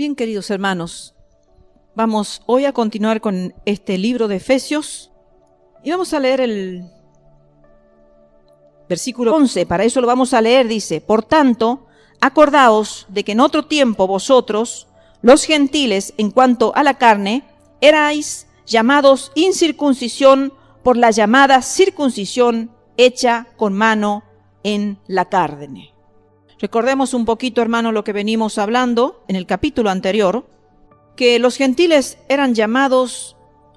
Bien, queridos hermanos, vamos hoy a continuar con este libro de Efesios y vamos a leer el versículo 11. Para eso lo vamos a leer, dice: por tanto, acordaos de que en otro tiempo vosotros, los gentiles, en cuanto a la carne, erais llamados incircuncisión por la llamada circuncisión hecha con mano en la carne. Recordemos un poquito, hermanos, lo que venimos hablando en el capítulo anterior, que los gentiles eran llamados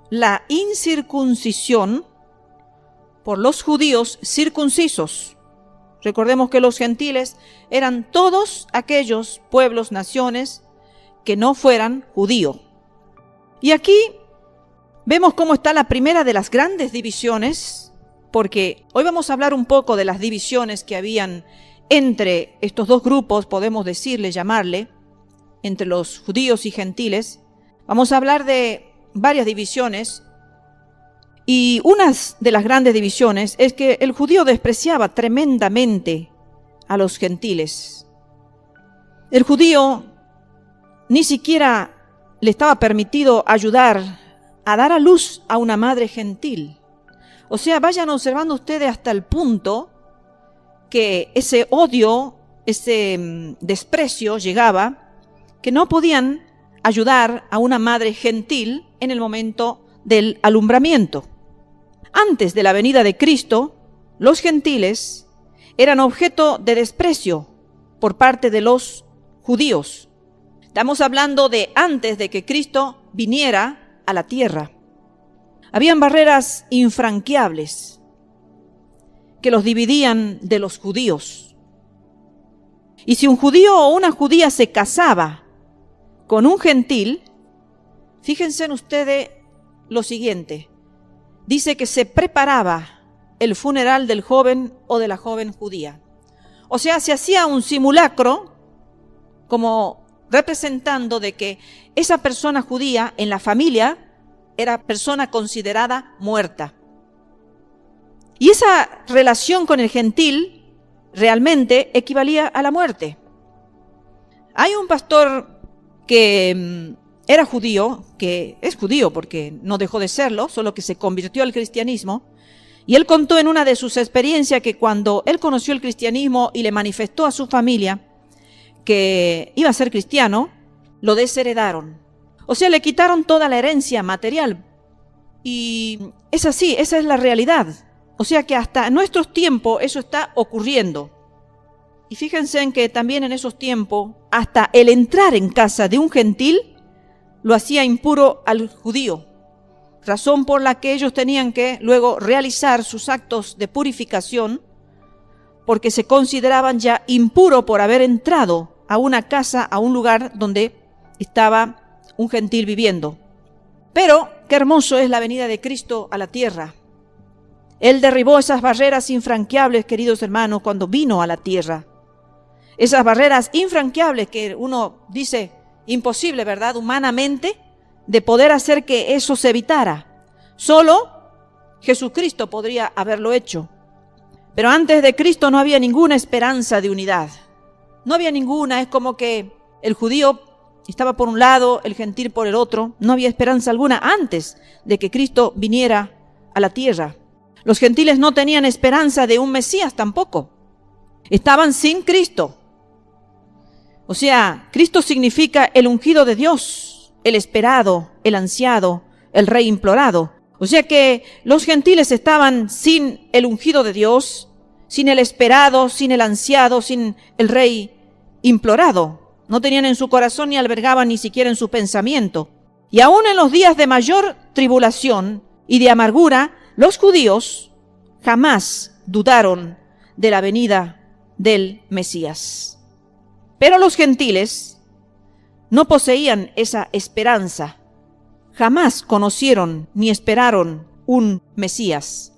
la incircuncisión por los judíos circuncisos. Recordemos que los gentiles eran todos aquellos pueblos, naciones que no fueran judíos. Y aquí vemos cómo está la primera de las grandes divisiones, porque hoy vamos a hablar un poco de las divisiones que habían entre estos dos grupos, podemos decirle, llamarle, entre los judíos y gentiles. Vamos a hablar de varias divisiones, y una de las grandes divisiones es que el judío despreciaba tremendamente a los gentiles. El judío ni siquiera le estaba permitido ayudar a dar a luz a una madre gentil. O sea, vayan observando ustedes hasta el punto que ese odio, ese desprecio llegaba, que no podían ayudar a una madre gentil en el momento del alumbramiento. Antes de la venida de Cristo, los gentiles eran objeto de desprecio por parte de los judíos. Estamos hablando de antes de que Cristo viniera a la tierra. Habían barreras infranqueables que los dividían de los judíos. Y si un judío o una judía se casaba con un gentil, fíjense en ustedes lo siguiente: dice que se preparaba el funeral del joven o de la joven judía. O sea, se hacía un simulacro como representando de que esa persona judía en la familia era persona considerada muerta. Y esa relación con el gentil realmente equivalía a la muerte. Hay un pastor que era judío, que es judío porque no dejó de serlo, solo que se convirtió al cristianismo, y él contó en una de sus experiencias que cuando él conoció el cristianismo y le manifestó a su familia que iba a ser cristiano, lo desheredaron. O sea, le quitaron toda la herencia material. Y es así, esa es la realidad. O sea que hasta en nuestros tiempos eso está ocurriendo. Y fíjense en que también en esos tiempos, hasta el entrar en casa de un gentil lo hacía impuro al judío, razón por la que ellos tenían que luego realizar sus actos de purificación, porque se consideraban ya impuros por haber entrado a una casa, a un lugar donde estaba un gentil viviendo. Pero qué hermoso es la venida de Cristo a la tierra. Él derribó esas barreras infranqueables, queridos hermanos, cuando vino a la tierra. Esas barreras infranqueables que uno dice imposible, ¿verdad? Humanamente, de poder hacer que eso se evitara. Solo Jesucristo podría haberlo hecho. Pero antes de Cristo no había ninguna esperanza de unidad. No había ninguna, es como que el judío estaba por un lado, el gentil por el otro. No había esperanza alguna antes de que Cristo viniera a la tierra. Los gentiles no tenían esperanza de un Mesías tampoco. Estaban sin Cristo. O sea, Cristo significa el ungido de Dios, el esperado, el ansiado, el rey implorado. O sea que los gentiles estaban sin el ungido de Dios, sin el esperado, sin el ansiado, sin el rey implorado. No tenían en su corazón ni albergaban ni siquiera en su pensamiento. Y aún en los días de mayor tribulación y de amargura, los judíos jamás dudaron de la venida del Mesías. Pero los gentiles no poseían esa esperanza. Jamás conocieron ni esperaron un Mesías.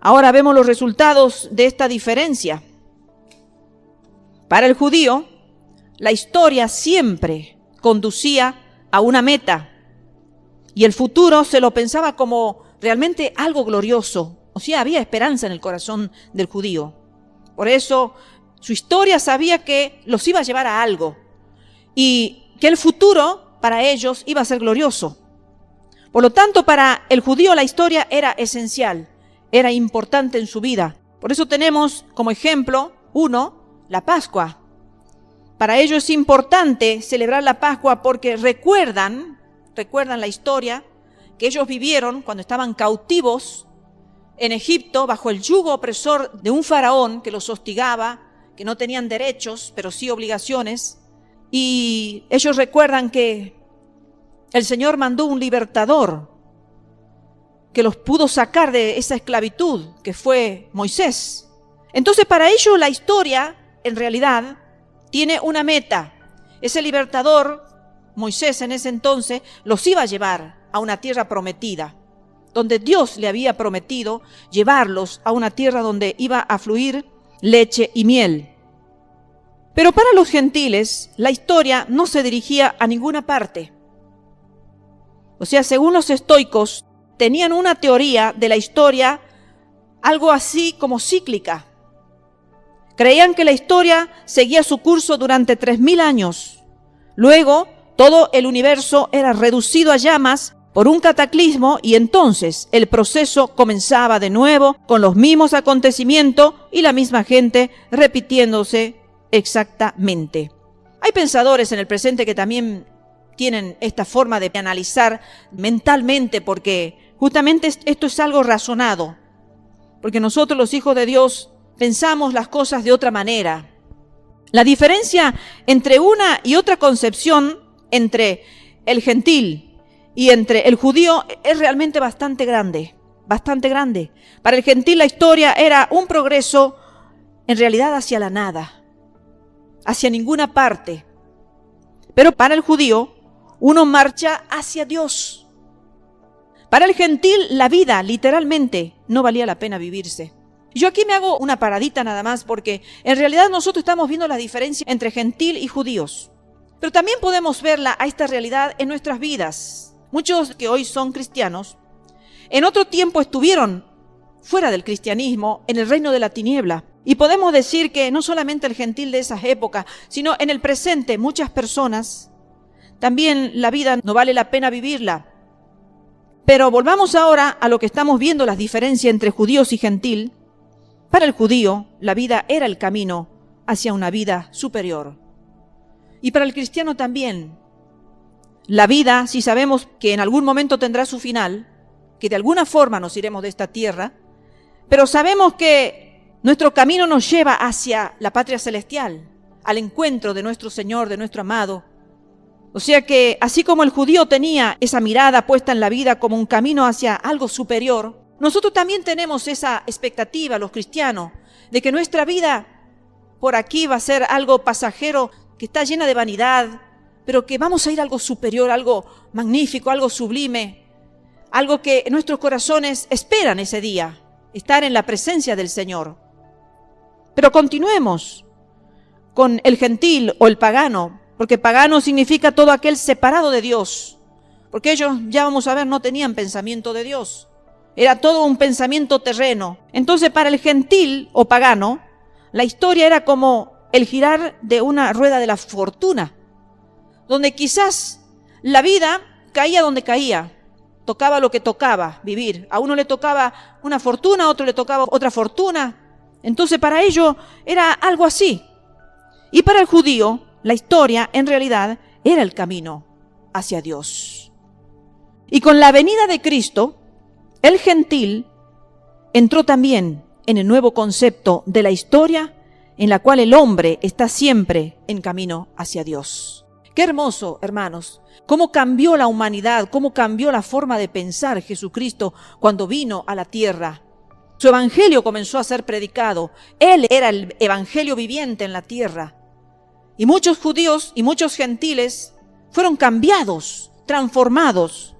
Ahora vemos los resultados de esta diferencia. Para el judío, la historia siempre conducía a una meta. Y el futuro se lo pensaba como realmente algo glorioso. O sea, había esperanza en el corazón del judío. Por eso su historia sabía que los iba a llevar a algo. y que el futuro para ellos iba a ser glorioso. Por lo tanto, para el judío la historia era esencial, era importante en su vida. Por eso tenemos como ejemplo, la Pascua. Para ellos es importante celebrar la Pascua porque recuerdan la historia que ellos vivieron cuando estaban cautivos en Egipto bajo el yugo opresor de un faraón que los hostigaba, que no tenían derechos, pero sí obligaciones. Y ellos recuerdan que el Señor mandó un libertador que los pudo sacar de esa esclavitud, que fue Moisés. Entonces, para ellos la historia, en realidad, tiene una meta. Ese libertador, Moisés en ese entonces, los iba a llevar a una tierra prometida, donde Dios le había prometido llevarlos a una tierra donde iba a fluir leche y miel. Pero para los gentiles, la historia no se dirigía a ninguna parte. O sea, según los estoicos, tenían una teoría de la historia algo así como cíclica. Creían que la historia seguía su curso durante 3000 años. Luego, todo el universo era reducido a llamas por un cataclismo y entonces el proceso comenzaba de nuevo con los mismos acontecimientos y la misma gente repitiéndose exactamente. Hay pensadores en el presente que también tienen esta forma de analizar mentalmente porque justamente esto es algo razonado. Porque nosotros los hijos de Dios pensamos las cosas de otra manera. La diferencia entre una y otra concepción entre el gentil y entre el judío es realmente bastante grande. Para el gentil la historia era un progreso en realidad hacia la nada, hacia ninguna parte. Pero para el judío, uno marcha hacia Dios. Para el gentil, la vida, literalmente, no valía la pena vivirse. Yo aquí me hago una paradita nada más porque en realidad nosotros estamos viendo la diferencia entre gentil y judíos. Pero también podemos verla a esta realidad en nuestras vidas. Muchos que hoy son cristianos, en otro tiempo estuvieron fuera del cristianismo, en el reino de la tiniebla. Y podemos decir que no solamente el gentil de esas épocas, sino en el presente muchas personas, también la vida no vale la pena vivirla. Pero volvamos ahora a lo que estamos viendo, las diferencias entre judíos y gentil. Para el judío, la vida era el camino hacia una vida superior. Y para el cristiano también. La vida, si sabemos que en algún momento tendrá su final, que de alguna forma nos iremos de esta tierra, pero sabemos que nuestro camino nos lleva hacia la patria celestial, al encuentro de nuestro Señor, de nuestro amado. O sea que, así como el judío tenía esa mirada puesta en la vida como un camino hacia algo superior, nosotros también tenemos esa expectativa, los cristianos, de que nuestra vida por aquí va a ser algo pasajero, que está llena de vanidad, pero que vamos a ir a algo superior, algo magnífico, algo sublime, algo que nuestros corazones esperan ese día, estar en la presencia del Señor. Pero continuemos con el gentil o el pagano, porque pagano significa todo aquel separado de Dios, porque ellos, ya vamos a ver, no tenían pensamiento de Dios. Era todo un pensamiento terreno. Entonces, para el gentil o pagano, la historia era como el girar de una rueda de la fortuna, donde quizás la vida caía donde caía, tocaba lo que tocaba vivir. A uno le tocaba una fortuna, a otro le tocaba otra fortuna. Entonces, para ellos era algo así. Y para el judío, la historia en realidad era el camino hacia Dios. Y con la venida de Cristo, el gentil entró también en el nuevo concepto de la historia en la cual el hombre está siempre en camino hacia Dios. Qué hermoso, hermanos, cómo cambió la humanidad, cómo cambió la forma de pensar Jesucristo cuando vino a la tierra. Su evangelio comenzó a ser predicado. Él era el evangelio viviente en la tierra. Y muchos judíos y muchos gentiles fueron cambiados, transformados.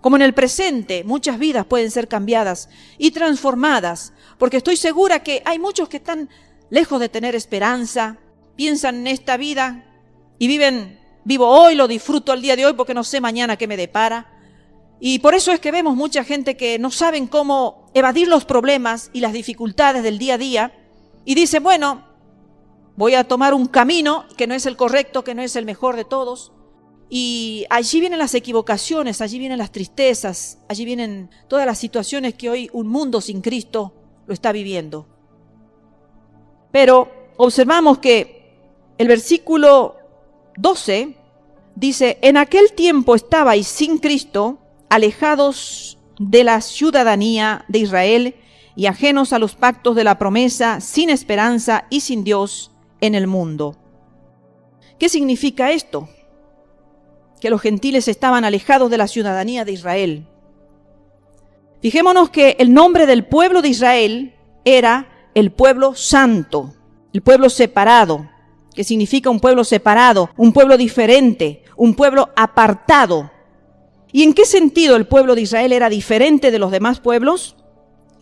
Como en el presente, muchas vidas pueden ser cambiadas y transformadas, porque estoy segura que hay muchos que están lejos de tener esperanza, piensan en esta vida y vivo hoy, lo disfruto al día de hoy porque no sé mañana qué me depara. Y por eso es que vemos mucha gente que no saben cómo evadir los problemas y las dificultades del día a día y dicen, bueno, voy a tomar un camino que no es el correcto, que no es el mejor de todos. Y allí vienen las equivocaciones, allí vienen las tristezas, allí vienen todas las situaciones que hoy un mundo sin Cristo lo está viviendo. Pero observamos que el versículo 12 dice: en aquel tiempo estabais sin Cristo, alejados de la ciudadanía de Israel y ajenos a los pactos de la promesa, sin esperanza y sin Dios en el mundo. ¿Qué significa esto? Que los gentiles estaban alejados de la ciudadanía de Israel. Fijémonos que el nombre del pueblo de Israel era el pueblo santo, el pueblo separado, que significa un pueblo separado, un pueblo diferente, un pueblo apartado. ¿Y en qué sentido el pueblo de Israel era diferente de los demás pueblos?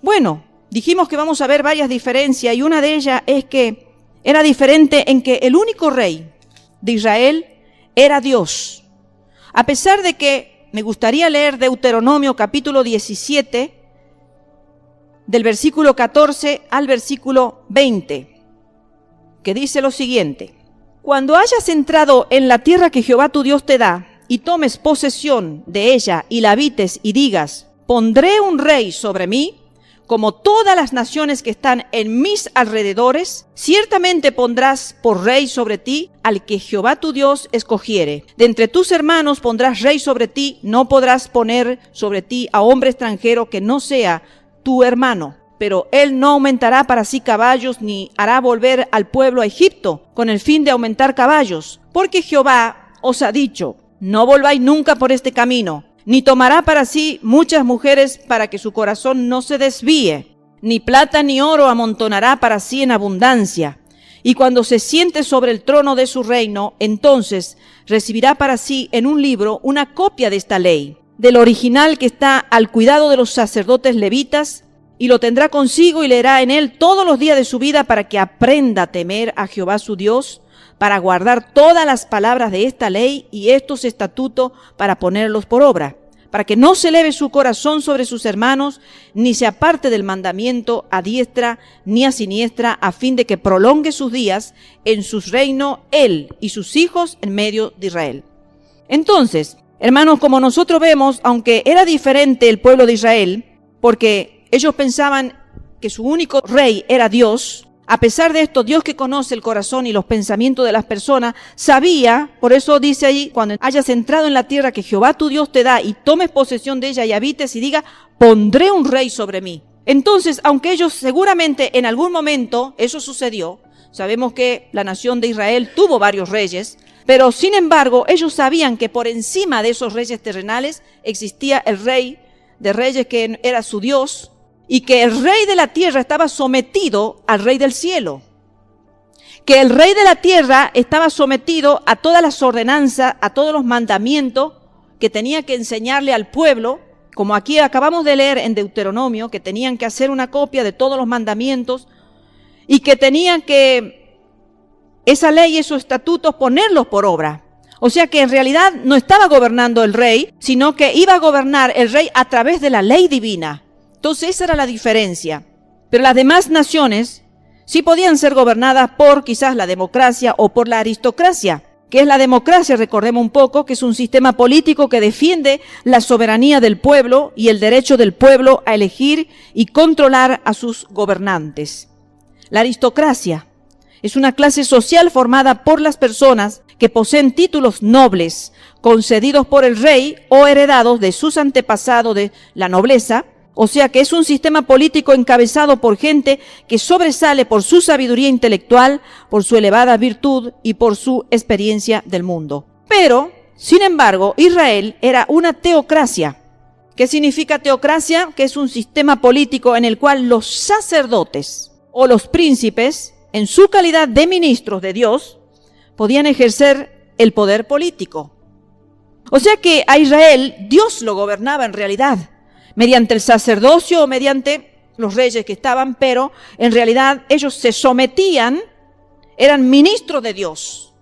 Bueno, dijimos que vamos a ver varias diferencias y una de ellas es que era diferente en que el único rey de Israel era Dios. A pesar de que me gustaría leer Deuteronomio capítulo 17, del versículo 14 al versículo 20, que dice lo siguiente: cuando hayas entrado en la tierra que Jehová tu Dios te da, y tomes posesión de ella y la habites y digas: pondré un rey sobre mí, como todas las naciones que están en mis alrededores, ciertamente pondrás por rey sobre ti al que Jehová tu Dios escogiere. De entre tus hermanos pondrás rey sobre ti, no podrás poner sobre ti a hombre extranjero que no sea tu hermano. Pero él no aumentará para sí caballos, ni hará volver al pueblo a Egipto, con el fin de aumentar caballos. Porque Jehová os ha dicho: no volváis nunca por este camino, ni tomará para sí muchas mujeres para que su corazón no se desvíe, ni plata ni oro amontonará para sí en abundancia. Y cuando se siente sobre el trono de su reino, entonces recibirá para sí en un libro una copia de esta ley, del original que está al cuidado de los sacerdotes levitas, y lo tendrá consigo y leerá en él todos los días de su vida para que aprenda a temer a Jehová su Dios, para guardar todas las palabras de esta ley y estos estatutos para ponerlos por obra, para que no se eleve su corazón sobre sus hermanos, ni se aparte del mandamiento a diestra ni a siniestra, a fin de que prolongue sus días en su reino él y sus hijos en medio de Israel. Entonces, hermanos, como nosotros vemos, aunque era diferente el pueblo de Israel, porque ellos pensaban que su único rey era Dios, a pesar de esto, Dios, que conoce el corazón y los pensamientos de las personas, sabía, por eso dice ahí: cuando hayas entrado en la tierra que Jehová tu Dios te da y tomes posesión de ella y habites y diga: pondré un rey sobre mí. Entonces, aunque ellos seguramente en algún momento eso sucedió, sabemos que la nación de Israel tuvo varios reyes, pero sin embargo ellos sabían que por encima de esos reyes terrenales existía el rey de reyes que era su Dios, y que el rey de la tierra estaba sometido al rey del cielo, que el rey de la tierra estaba sometido a todas las ordenanzas, a todos los mandamientos que tenía que enseñarle al pueblo, como aquí acabamos de leer en Deuteronomio, que tenían que hacer una copia de todos los mandamientos y que tenían que esa ley y esos estatutos ponerlos por obra. O sea que en realidad no estaba gobernando el rey, sino que iba a gobernar el rey a través de la ley divina. Entonces esa era la diferencia. Pero las demás naciones sí podían ser gobernadas por quizás la democracia o por la aristocracia. ¿Qué es la democracia? Recordemos un poco que es un sistema político que defiende la soberanía del pueblo y el derecho del pueblo a elegir y controlar a sus gobernantes. La aristocracia es una clase social formada por las personas que poseen títulos nobles concedidos por el rey o heredados de sus antepasados de la nobleza. O sea que es un sistema político encabezado por gente que sobresale por su sabiduría intelectual, por su elevada virtud y por su experiencia del mundo. Pero, sin embargo, Israel era una teocracia. ¿Qué significa teocracia? Que es un sistema político en el cual los sacerdotes o los príncipes, en su calidad de ministros de Dios, podían ejercer el poder político. O sea que a Israel Dios lo gobernaba en realidad, mediante el sacerdocio o mediante los reyes que estaban, pero en realidad ellos se sometían, eran ministros de Dios.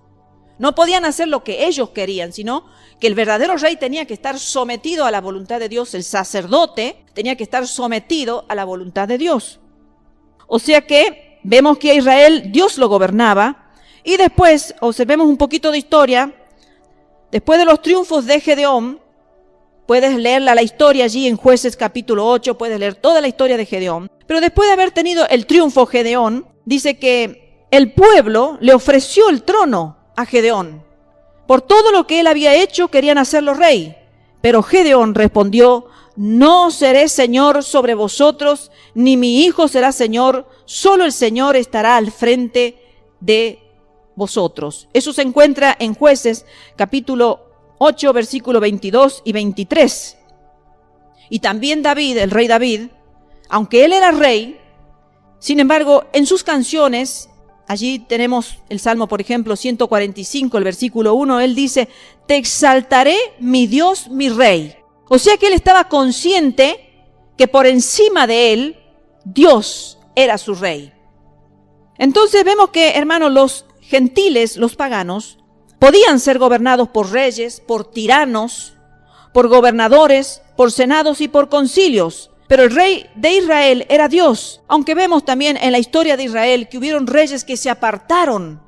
No podían hacer lo que ellos querían, sino que el verdadero rey tenía que estar sometido a la voluntad de Dios, el sacerdote tenía que estar sometido a la voluntad de Dios. O sea que vemos que a Israel Dios lo gobernaba Y después, observemos un poquito de historia. Después de los triunfos de Gedeón, puedes leer la historia allí en Jueces capítulo 8, puedes leer toda la historia de Gedeón. Pero después de haber tenido el triunfo Gedeón, dice que el pueblo le ofreció el trono a Gedeón. Por todo lo que él había hecho, querían hacerlo rey. Pero Gedeón respondió: no seré señor sobre vosotros, ni mi hijo será señor, solo el Señor estará al frente de vosotros. Eso se encuentra en Jueces capítulo 8, versículo 22 y 23. Y también David, el rey David, aunque él era rey, sin embargo, en sus canciones, allí tenemos el Salmo, por ejemplo, 145, el versículo 1, él dice: te exaltaré, mi Dios, mi rey. O sea que él estaba consciente que por encima de él, Dios era su rey. Entonces vemos que, hermanos, los gentiles, los paganos, podían ser gobernados por reyes, por tiranos, por gobernadores, por senados y por concilios. Pero el rey de Israel era Dios. Aunque vemos también en la historia de Israel que hubieron reyes que se apartaron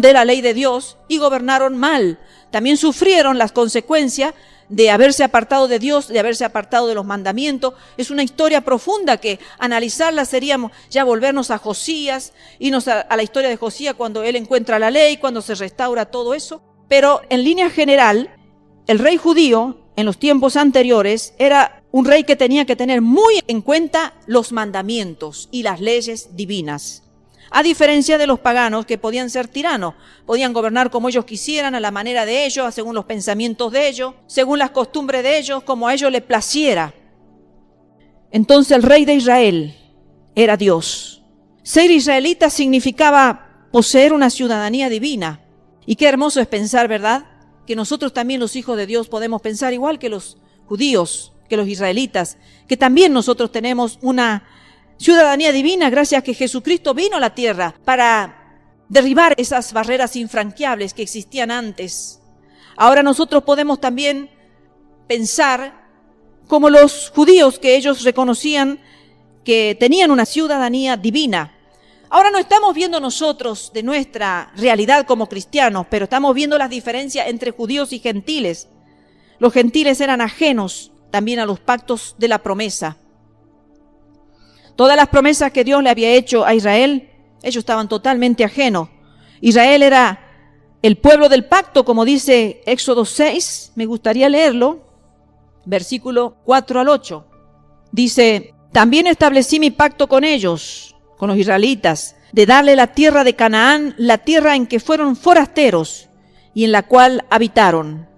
de la ley de Dios y gobernaron mal. También sufrieron las consecuencias de haberse apartado de Dios, de haberse apartado de los mandamientos. Es una historia profunda que analizarla seríamos ya volvernos a Josías, irnos a la historia de Josías cuando él encuentra la ley, cuando se restaura todo eso. Pero en línea general, el rey judío en los tiempos anteriores era un rey que tenía que tener muy en cuenta los mandamientos y las leyes divinas. A diferencia de los paganos que podían ser tiranos, podían gobernar como ellos quisieran, a la manera de ellos, según los pensamientos de ellos, según las costumbres de ellos, como a ellos les placiera. Entonces el rey de Israel era Dios. Ser israelita significaba poseer una ciudadanía divina. Y qué hermoso es pensar, ¿verdad?, que nosotros también, los hijos de Dios, podemos pensar igual que los judíos, que los israelitas, que también nosotros tenemos una ciudadanía divina gracias a que Jesucristo vino a la tierra para derribar esas barreras infranqueables que existían antes. Ahora nosotros podemos también pensar como los judíos, que ellos reconocían que tenían una ciudadanía divina. Ahora no estamos viendo nosotros de nuestra realidad como cristianos, pero estamos viendo las diferencias entre judíos y gentiles. Los gentiles eran ajenos también a los pactos de la promesa. Todas las promesas que Dios le había hecho a Israel, ellos estaban totalmente ajenos. Israel era el pueblo del pacto, como dice Éxodo 6, me gustaría leerlo, versículo 4 al 8. Dice: también establecí mi pacto con ellos, con los israelitas, de darle la tierra de Canaán, la tierra en que fueron forasteros y en la cual habitaron.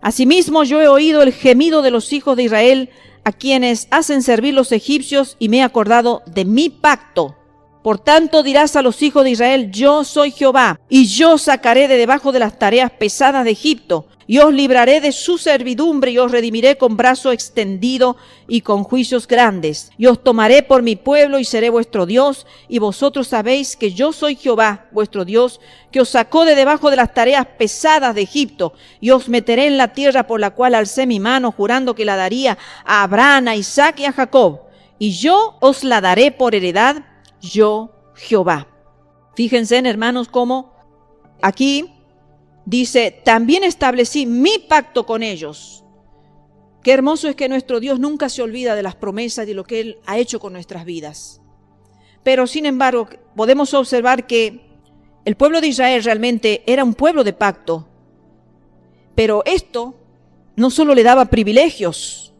Asimismo yo he oído el gemido de los hijos de Israel, a quienes hacen servir los egipcios, y me he acordado de mi pacto. Por tanto dirás a los hijos de Israel: yo soy Jehová, y yo sacaré de debajo de las tareas pesadas de Egipto, y os libraré de su servidumbre, y os redimiré con brazo extendido y con juicios grandes. Y os tomaré por mi pueblo, y seré vuestro Dios, y vosotros sabéis que yo soy Jehová, vuestro Dios, que os sacó de debajo de las tareas pesadas de Egipto, y os meteré en la tierra por la cual alcé mi mano, jurando que la daría a Abraham, a Isaac y a Jacob. Y yo os la daré por heredad, yo Jehová. Fíjense, hermanos, cómo aquí dice: también establecí mi pacto con ellos. Qué hermoso es que nuestro Dios nunca se olvida de las promesas y de lo que Él ha hecho con nuestras vidas. Pero sin embargo, podemos observar que el pueblo de Israel realmente era un pueblo de pacto. Pero esto no solo le daba privilegios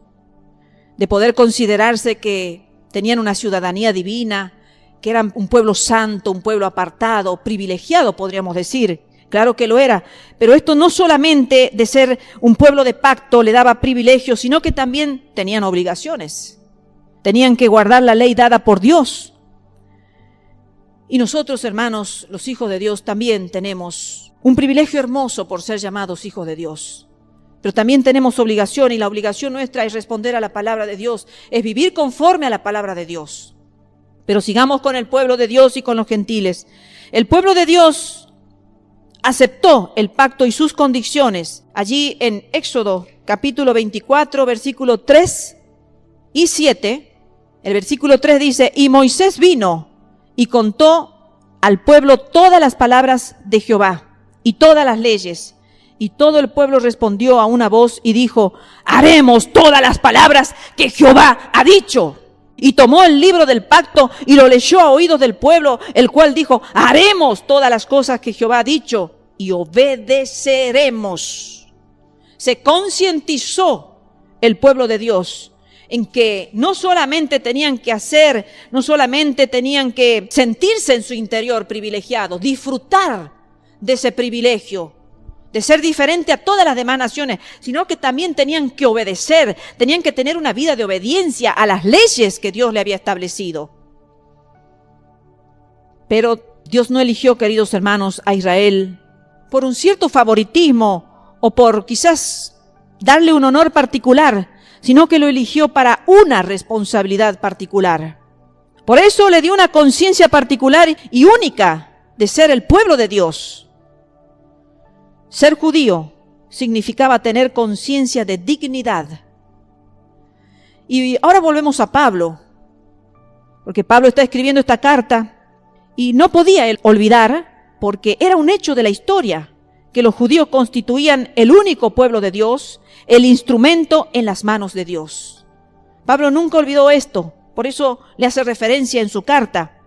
de poder considerarse que tenían una ciudadanía divina, que eran un pueblo santo, un pueblo apartado, privilegiado, podríamos decir. Claro que lo era, pero esto no solamente de ser un pueblo de pacto le daba privilegios, sino que también tenían obligaciones. Tenían que guardar la ley dada por Dios. Y nosotros, hermanos, los hijos de Dios, también tenemos un privilegio hermoso por ser llamados hijos de Dios. Pero también tenemos obligación, y la obligación nuestra es responder a la palabra de Dios, es vivir conforme a la palabra de Dios. Pero sigamos con el pueblo de Dios y con los gentiles. El pueblo de Dios aceptó el pacto y sus condiciones. Allí en Éxodo capítulo 24, versículo 3 y 7, el versículo 3 dice: y Moisés vino y contó al pueblo todas las palabras de Jehová y todas las leyes. Y todo el pueblo respondió a una voz y dijo: haremos todas las palabras que Jehová ha dicho. Y tomó el libro del pacto y lo leyó a oídos del pueblo, el cual dijo: haremos todas las cosas que Jehová ha dicho y obedeceremos. Se concientizó el pueblo de Dios en que no solamente tenían que hacer, no solamente tenían que sentirse en su interior privilegiados, disfrutar de ese privilegio, de ser diferente a todas las demás naciones, sino que también tenían que obedecer, tenían que tener una vida de obediencia a las leyes que Dios le había establecido. Pero Dios no eligió, queridos hermanos, a Israel por un cierto favoritismo o por quizás darle un honor particular, sino que lo eligió para una responsabilidad particular. Por eso le dio una conciencia particular y única de ser el pueblo de Dios. Ser judío significaba tener conciencia de dignidad. Y ahora volvemos a Pablo, porque Pablo está escribiendo esta carta y no podía él olvidar, porque era un hecho de la historia, que los judíos constituían el único pueblo de Dios, el instrumento en las manos de Dios. Pablo nunca olvidó esto, por eso le hace referencia en su carta.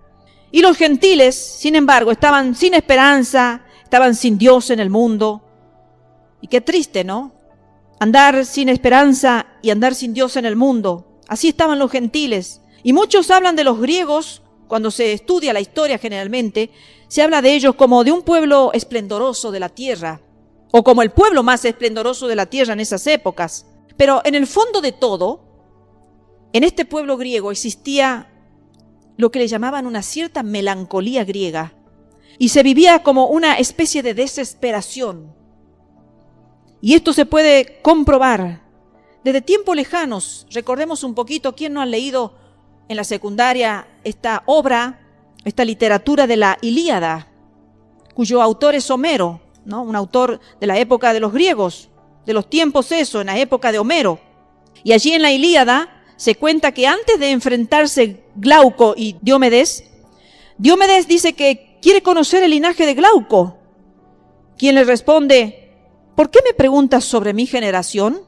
Y los gentiles, sin embargo, estaban sin esperanza, estaban sin Dios en el mundo. Y qué triste, ¿no? Andar sin esperanza y andar sin Dios en el mundo. Así estaban los gentiles. Y muchos hablan de los griegos, cuando se estudia la historia generalmente, se habla de ellos como de un pueblo esplendoroso de la tierra, o como el pueblo más esplendoroso de la tierra en esas épocas. Pero en el fondo de todo, en este pueblo griego existía lo que le llamaban una cierta melancolía griega, y se vivía como una especie de desesperación. Y esto se puede comprobar desde tiempos lejanos. Recordemos un poquito, ¿quién no ha leído en la secundaria esta obra, esta literatura de la Ilíada, cuyo autor es Homero, ¿no? Un autor de la época de los griegos, de los tiempos en la época de Homero. Y allí en la Ilíada se cuenta que antes de enfrentarse Glauco y Diomedes dice que quiere conocer el linaje de Glauco, quien le responde: ¿por qué me preguntas sobre mi generación?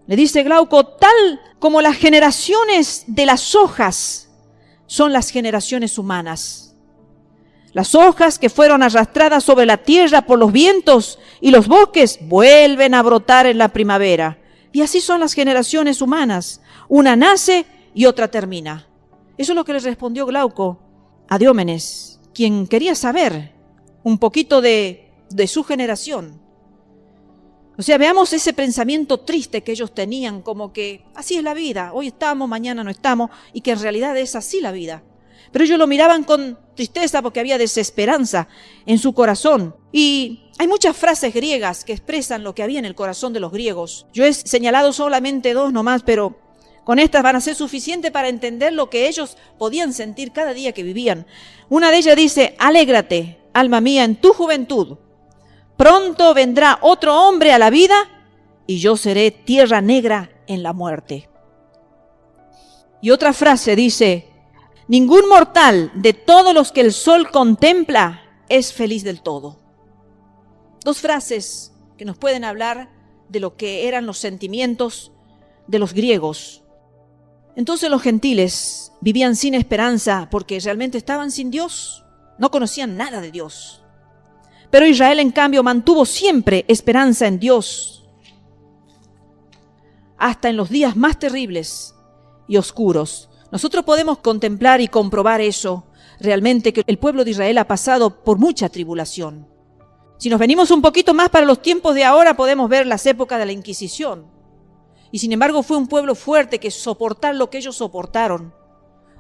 Le dice Glauco: tal como las generaciones de las hojas son las generaciones humanas. Las hojas que fueron arrastradas sobre la tierra por los vientos y los bosques vuelven a brotar en la primavera. Y así son las generaciones humanas. Una nace y otra termina. Eso es lo que le respondió Glauco a Diómedes, quien quería saber un poquito de su generación. O sea, veamos ese pensamiento triste que ellos tenían, como que así es la vida, hoy estamos, mañana no estamos, y que en realidad es así la vida. Pero ellos lo miraban con tristeza porque había desesperanza en su corazón. Y hay muchas frases griegas que expresan lo que había en el corazón de los griegos. Yo he señalado solamente 2 nomás, pero con estas van a ser suficientes para entender lo que ellos podían sentir cada día que vivían. Una de ellas dice: alégrate, alma mía, en tu juventud. Pronto vendrá otro hombre a la vida y yo seré tierra negra en la muerte. Y otra frase dice: ningún mortal de todos los que el sol contempla es feliz del todo. 2 frases que nos pueden hablar de lo que eran los sentimientos de los griegos. Entonces los gentiles vivían sin esperanza porque realmente estaban sin Dios, no conocían nada de Dios. Pero Israel, en cambio, mantuvo siempre esperanza en Dios, hasta en los días más terribles y oscuros. Nosotros podemos contemplar y comprobar eso, realmente, que el pueblo de Israel ha pasado por mucha tribulación. Si nos venimos un poquito más para los tiempos de ahora, podemos ver las épocas de la Inquisición. Y sin embargo fue un pueblo fuerte que soportar lo que ellos soportaron.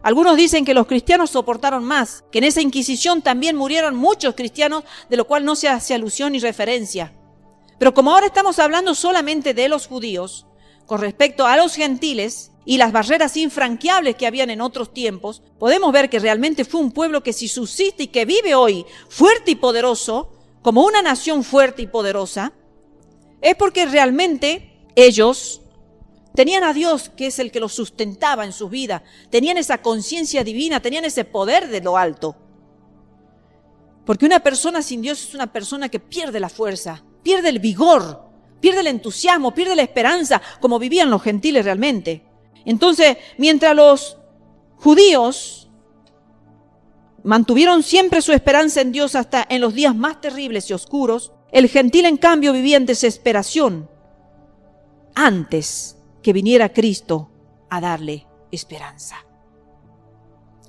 Algunos dicen que los cristianos soportaron más, que en esa Inquisición también murieron muchos cristianos, de lo cual no se hace alusión ni referencia. Pero como ahora estamos hablando solamente de los judíos, con respecto a los gentiles y las barreras infranqueables que habían en otros tiempos, podemos ver que realmente fue un pueblo que si subsiste y que vive hoy fuerte y poderoso, como una nación fuerte y poderosa, es porque realmente ellos tenían a Dios, que es el que los sustentaba en sus vidas. Tenían esa conciencia divina, tenían ese poder de lo alto. Porque una persona sin Dios es una persona que pierde la fuerza, pierde el vigor, pierde el entusiasmo, pierde la esperanza, como vivían los gentiles realmente. Entonces, mientras los judíos mantuvieron siempre su esperanza en Dios hasta en los días más terribles y oscuros, el gentil en cambio vivía en desesperación antes que viniera Cristo a darle esperanza.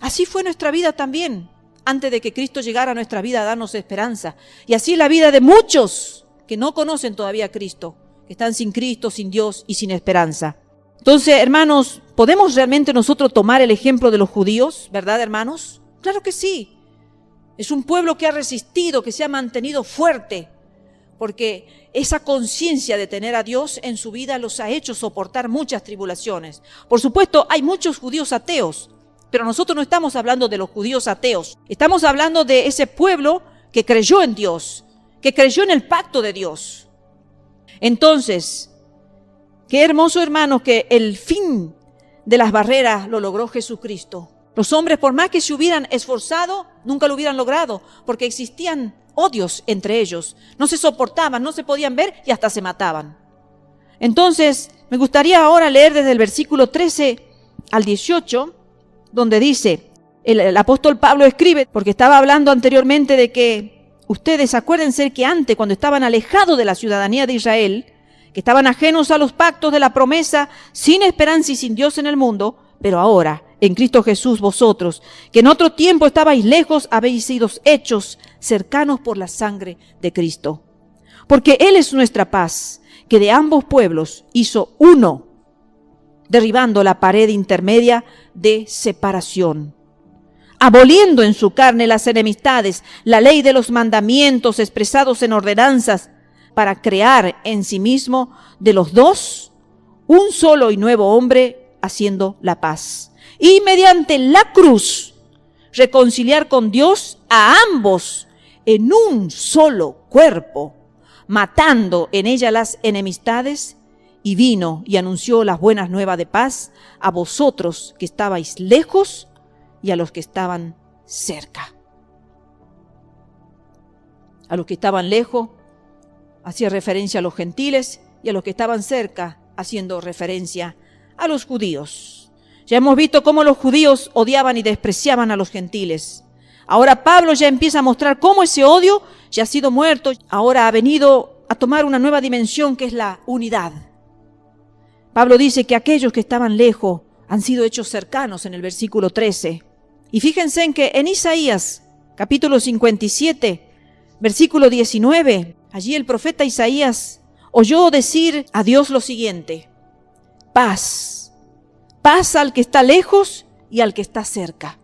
Así fue nuestra vida también, antes de que Cristo llegara a nuestra vida a darnos esperanza. Y así es la vida de muchos que no conocen todavía a Cristo, que están sin Cristo, sin Dios y sin esperanza. Entonces, hermanos, ¿podemos realmente nosotros tomar el ejemplo de los judíos, verdad, hermanos? Claro que sí. Es un pueblo que ha resistido, que se ha mantenido fuerte, porque esa conciencia de tener a Dios en su vida los ha hecho soportar muchas tribulaciones. Por supuesto, hay muchos judíos ateos, pero nosotros no estamos hablando de los judíos ateos. Estamos hablando de ese pueblo que creyó en Dios, que creyó en el pacto de Dios. Entonces, qué hermoso, hermanos, que el fin de las barreras lo logró Jesucristo. Los hombres, por más que se hubieran esforzado, nunca lo hubieran logrado, porque existían odios entre ellos. No se soportaban, no se podían ver y hasta se mataban. Entonces, me gustaría ahora leer desde el versículo 13 al 18, donde dice, el apóstol Pablo escribe, porque estaba hablando anteriormente de que ustedes acuérdense que antes, cuando estaban alejados de la ciudadanía de Israel, que estaban ajenos a los pactos de la promesa, sin esperanza y sin Dios en el mundo, pero ahora, en Cristo Jesús, vosotros, que en otro tiempo estabais lejos, habéis sido hechos cercanos por la sangre de Cristo. Porque Él es nuestra paz, que de ambos pueblos hizo uno, derribando la pared intermedia de separación, aboliendo en su carne las enemistades, la ley de los mandamientos expresados en ordenanzas, para crear en sí mismo de los dos un solo y nuevo hombre, haciendo la paz. Y mediante la cruz reconciliar con Dios a ambos en un solo cuerpo, matando en ella las enemistades, y vino y anunció las buenas nuevas de paz a vosotros que estabais lejos y a los que estaban cerca. A los que estaban lejos hacía referencia a los gentiles y a los que estaban cerca haciendo referencia a los judíos. Ya hemos visto cómo los judíos odiaban y despreciaban a los gentiles. Ahora Pablo ya empieza a mostrar cómo ese odio ya ha sido muerto. Ahora ha venido a tomar una nueva dimensión que es la unidad. Pablo dice que aquellos que estaban lejos han sido hechos cercanos en el versículo 13. Y fíjense en que en Isaías, capítulo 57, versículo 19, allí el profeta Isaías oyó decir a Dios lo siguiente: paz, paz al que está lejos y al que está cerca.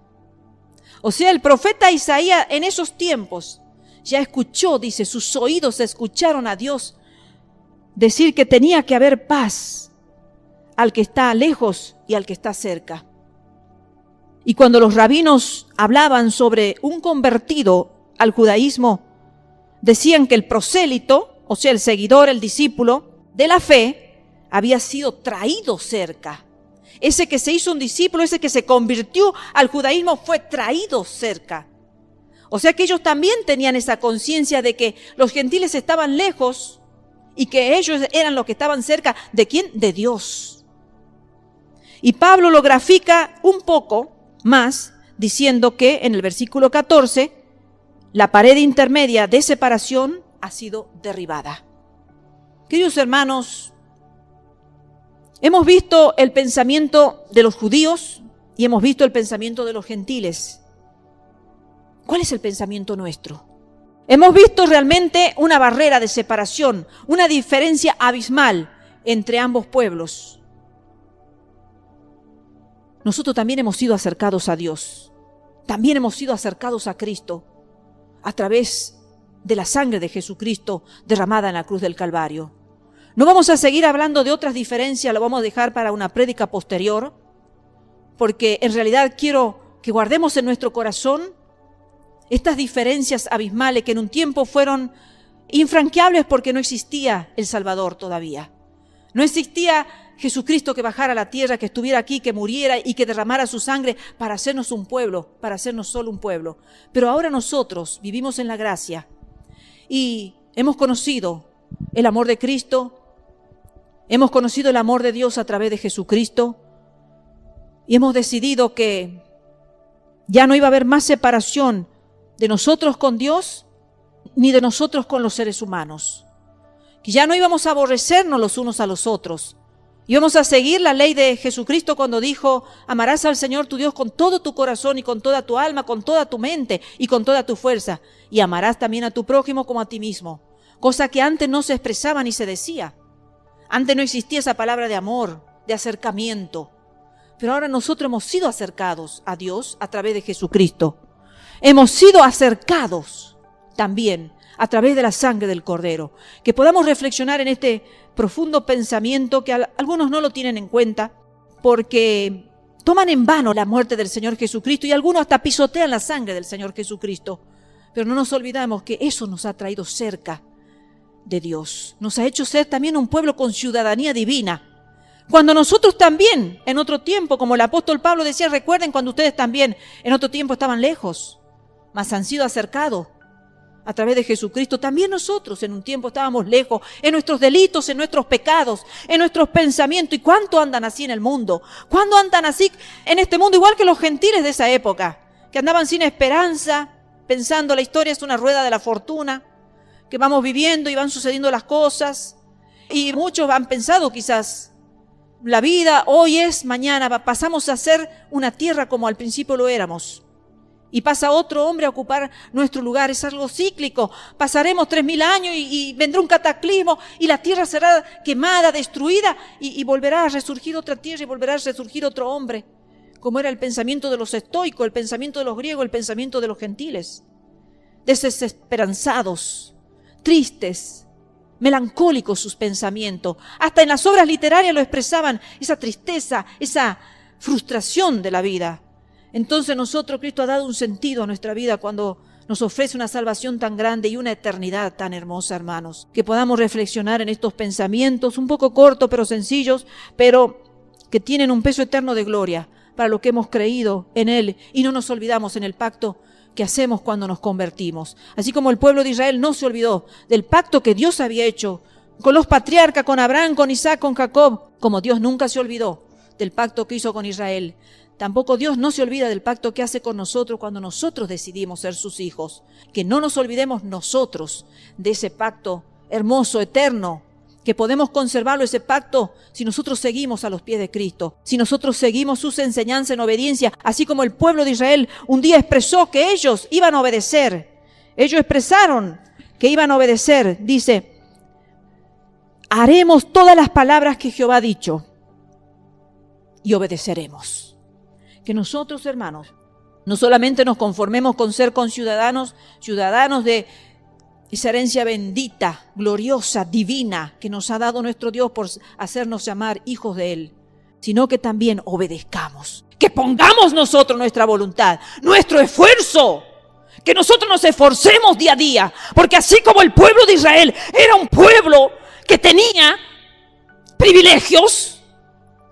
O sea, el profeta Isaías en esos tiempos ya escuchó, dice, sus oídos escucharon a Dios decir que tenía que haber paz al que está lejos y al que está cerca. Y cuando los rabinos hablaban sobre un convertido al judaísmo, decían que el prosélito, o sea, el seguidor, el discípulo de la fe, había sido traído cerca. Ese que se hizo un discípulo, ese que se convirtió al judaísmo, fue traído cerca. O sea que ellos también tenían esa conciencia de que los gentiles estaban lejos y que ellos eran los que estaban cerca. ¿De quién? De Dios. Y Pablo lo grafica un poco más diciendo que en el versículo 14, la pared intermedia de separación ha sido derribada. Queridos hermanos, hemos visto el pensamiento de los judíos y hemos visto el pensamiento de los gentiles. ¿Cuál es el pensamiento nuestro? Hemos visto realmente una barrera de separación, una diferencia abismal entre ambos pueblos. Nosotros también hemos sido acercados a Dios. También hemos sido acercados a Cristo a través de la sangre de Jesucristo derramada en la cruz del Calvario. No vamos a seguir hablando de otras diferencias, lo vamos a dejar para una prédica posterior, porque en realidad quiero que guardemos en nuestro corazón estas diferencias abismales que en un tiempo fueron infranqueables porque no existía el Salvador todavía. No existía Jesucristo que bajara a la tierra, que estuviera aquí, que muriera y que derramara su sangre para hacernos un pueblo, para hacernos solo un pueblo. Pero ahora nosotros vivimos en la gracia y hemos conocido el amor de Cristo, hemos conocido el amor de Dios a través de Jesucristo y hemos decidido que ya no iba a haber más separación de nosotros con Dios ni de nosotros con los seres humanos. Que ya no íbamos a aborrecernos los unos a los otros. Íbamos a seguir la ley de Jesucristo cuando dijo: amarás al Señor tu Dios con todo tu corazón y con toda tu alma, con toda tu mente y con toda tu fuerza. Y amarás también a tu prójimo como a ti mismo. Cosa que antes no se expresaba ni se decía. Antes no existía esa palabra de amor, de acercamiento. Pero ahora nosotros hemos sido acercados a Dios a través de Jesucristo. Hemos sido acercados también a través de la sangre del Cordero. Que podamos reflexionar en este profundo pensamiento que algunos no lo tienen en cuenta porque toman en vano la muerte del Señor Jesucristo y algunos hasta pisotean la sangre del Señor Jesucristo. Pero no nos olvidamos que eso nos ha traído cerca de Dios. Nos ha hecho ser también un pueblo con ciudadanía divina. Cuando nosotros también, en otro tiempo, como el apóstol Pablo decía, recuerden cuando ustedes también en otro tiempo estaban lejos, mas han sido acercados a través de Jesucristo. También nosotros en un tiempo estábamos lejos, en nuestros delitos, en nuestros pecados, en nuestros pensamientos. ¿Y cuánto andan así en el mundo? ¿Cuándo andan así en este mundo? Igual que los gentiles de esa época, que andaban sin esperanza, pensando la historia es una rueda de la fortuna, que vamos viviendo y van sucediendo las cosas. Y muchos han pensado quizás, la vida hoy es, mañana pasamos a ser una tierra como al principio lo éramos. Y pasa otro hombre a ocupar nuestro lugar, es algo cíclico. Pasaremos 3000 años y vendrá un cataclismo y la tierra será quemada, destruida y volverá a resurgir otra tierra y volverá a resurgir otro hombre. Como era el pensamiento de los estoicos, el pensamiento de los griegos, el pensamiento de los gentiles. Desesperanzados, tristes, melancólicos sus pensamientos. Hasta en las obras literarias lo expresaban, esa tristeza, esa frustración de la vida. Entonces nosotros, Cristo ha dado un sentido a nuestra vida cuando nos ofrece una salvación tan grande y una eternidad tan hermosa, hermanos. Que podamos reflexionar en estos pensamientos, un poco cortos pero sencillos, pero que tienen un peso eterno de gloria para lo que hemos creído en Él. Y no nos olvidamos en el pacto que hacemos cuando nos convertimos. Así como el pueblo de Israel no se olvidó del pacto que Dios había hecho con los patriarcas, con Abraham, con Isaac, con Jacob, como Dios nunca se olvidó del pacto que hizo con Israel. Tampoco Dios no se olvida del pacto que hace con nosotros cuando nosotros decidimos ser sus hijos. Que no nos olvidemos nosotros de ese pacto hermoso, eterno, que podemos conservarlo ese pacto si nosotros seguimos a los pies de Cristo, si nosotros seguimos sus enseñanzas en obediencia, así como el pueblo de Israel un día expresó que ellos iban a obedecer. Ellos expresaron que iban a obedecer. Dice, haremos todas las palabras que Jehová ha dicho y obedeceremos. Que nosotros, hermanos, no solamente nos conformemos con ser conciudadanos, ciudadanos de esa herencia bendita, gloriosa, divina, que nos ha dado nuestro Dios por hacernos llamar hijos de Él, sino que también obedezcamos, que pongamos nosotros nuestra voluntad, nuestro esfuerzo, que nosotros nos esforcemos día a día, porque así como el pueblo de Israel era un pueblo que tenía privilegios,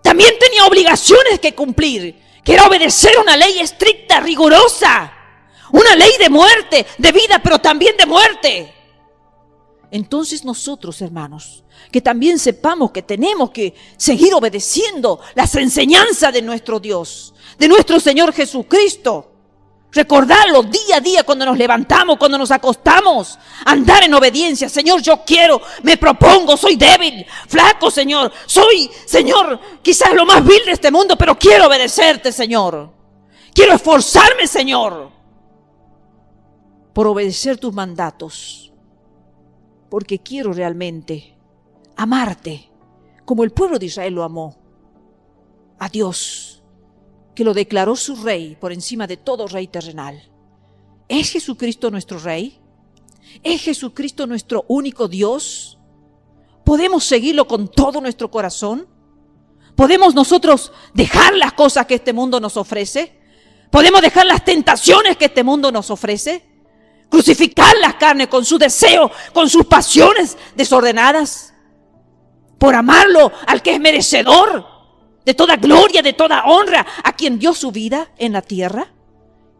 también tenía obligaciones que cumplir, que era obedecer una ley estricta, rigurosa, una ley de muerte, de vida, pero también de muerte. Entonces nosotros, hermanos, que también sepamos que tenemos que seguir obedeciendo las enseñanzas de nuestro Dios, de nuestro Señor Jesucristo. Recordarlo día a día cuando nos levantamos, cuando nos acostamos, andar en obediencia. Señor, yo quiero, me propongo, soy débil, flaco, Señor. Soy, Señor, quizás lo más vil de este mundo, pero quiero obedecerte, Señor. Quiero esforzarme, Señor, por obedecer tus mandatos, porque quiero realmente amarte como el pueblo de Israel lo amó a Dios, que lo declaró su rey por encima de todo rey terrenal. ¿Es Jesucristo nuestro rey? ¿Es Jesucristo nuestro único Dios? ¿Podemos seguirlo con todo nuestro corazón? ¿Podemos nosotros dejar las cosas que este mundo nos ofrece? ¿Podemos dejar las tentaciones que este mundo nos ofrece? ¿Crucificar la carne con su deseo, con sus pasiones desordenadas? por amarlo al que es merecedor de toda gloria, de toda honra, a quien dio su vida en la tierra.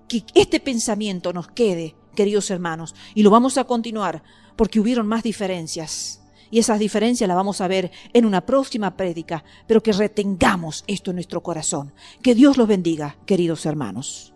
Que este pensamiento nos quede, queridos hermanos, y lo vamos a continuar porque hubieron más diferencias. Y esas diferencias las vamos a ver en una próxima prédica, pero que retengamos esto en nuestro corazón. Que Dios los bendiga, queridos hermanos.